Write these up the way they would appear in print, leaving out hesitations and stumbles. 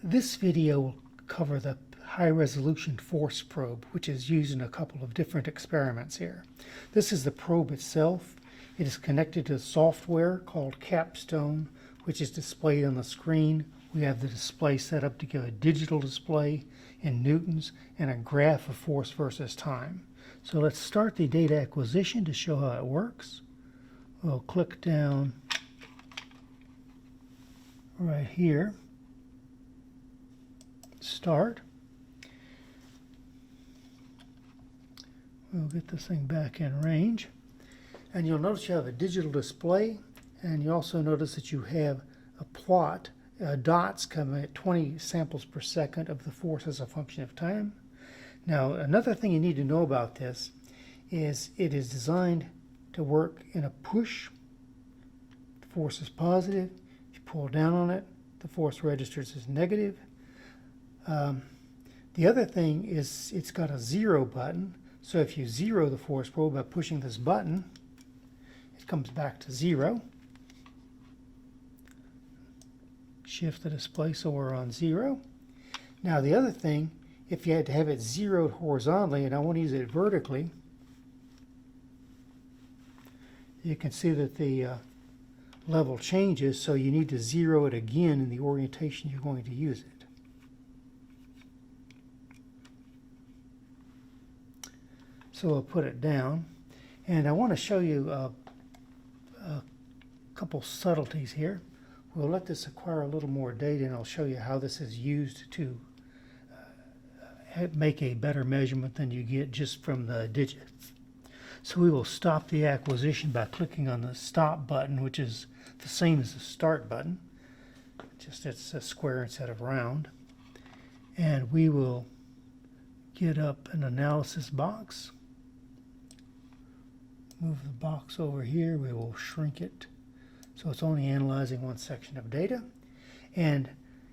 This video will cover the high-resolution force probe, which is used in a couple of different experiments here. This is the probe itself. It is connected to software called Capstone, which is displayed on the screen. We have the display set up to give a digital display in newtons and a graph of force versus time. So let's start the data acquisition to show how it works. We'll click down right here. Start. We'll get this thing back in range. And you'll notice you have a digital display, and you also notice that you have a plot, dots coming at 20 samples per second of the force as a function of time. Now, another thing you need to know about this is it is designed to work in a push. The force is positive. If you pull down on it, the force registers as negative. The other thing is it's got a zero button. So if you zero the force probe by pushing this button, it comes back to zero. Shift the display so we're on zero. Now the other thing, if you had to have it zeroed horizontally, and I want to use it vertically, you can see that the level changes, so you need to zero it again in the orientation you're going to use it. So I'll put it down, and I want to show you a couple subtleties here. We'll let this acquire a little more data, and I'll show you how this is used to make a better measurement than you get just from the digits. So we will stop the acquisition by clicking on the stop button, which is the same as the start button, just it's a square instead of round. And we will get up an analysis box. Move the box over here. We will shrink it so it's only analyzing one section of data, and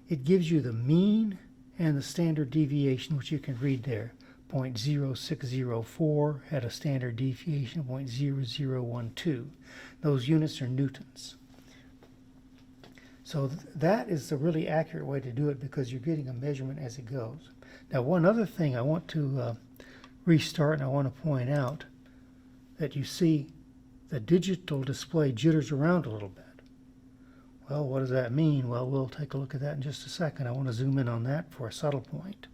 it gives you the mean and the standard deviation, which you can read there. 0.0604 had a standard deviation of 0.0012. Those units are newtons. So that is the really accurate way to do it, because you're getting a measurement as it goes. Now, one other thing I want to restart, and I want to point out that you see the digital display jitters around a little bit. Well, what does that mean? Well, we'll take a look at that in just a second. I want to zoom in on that for a subtle point.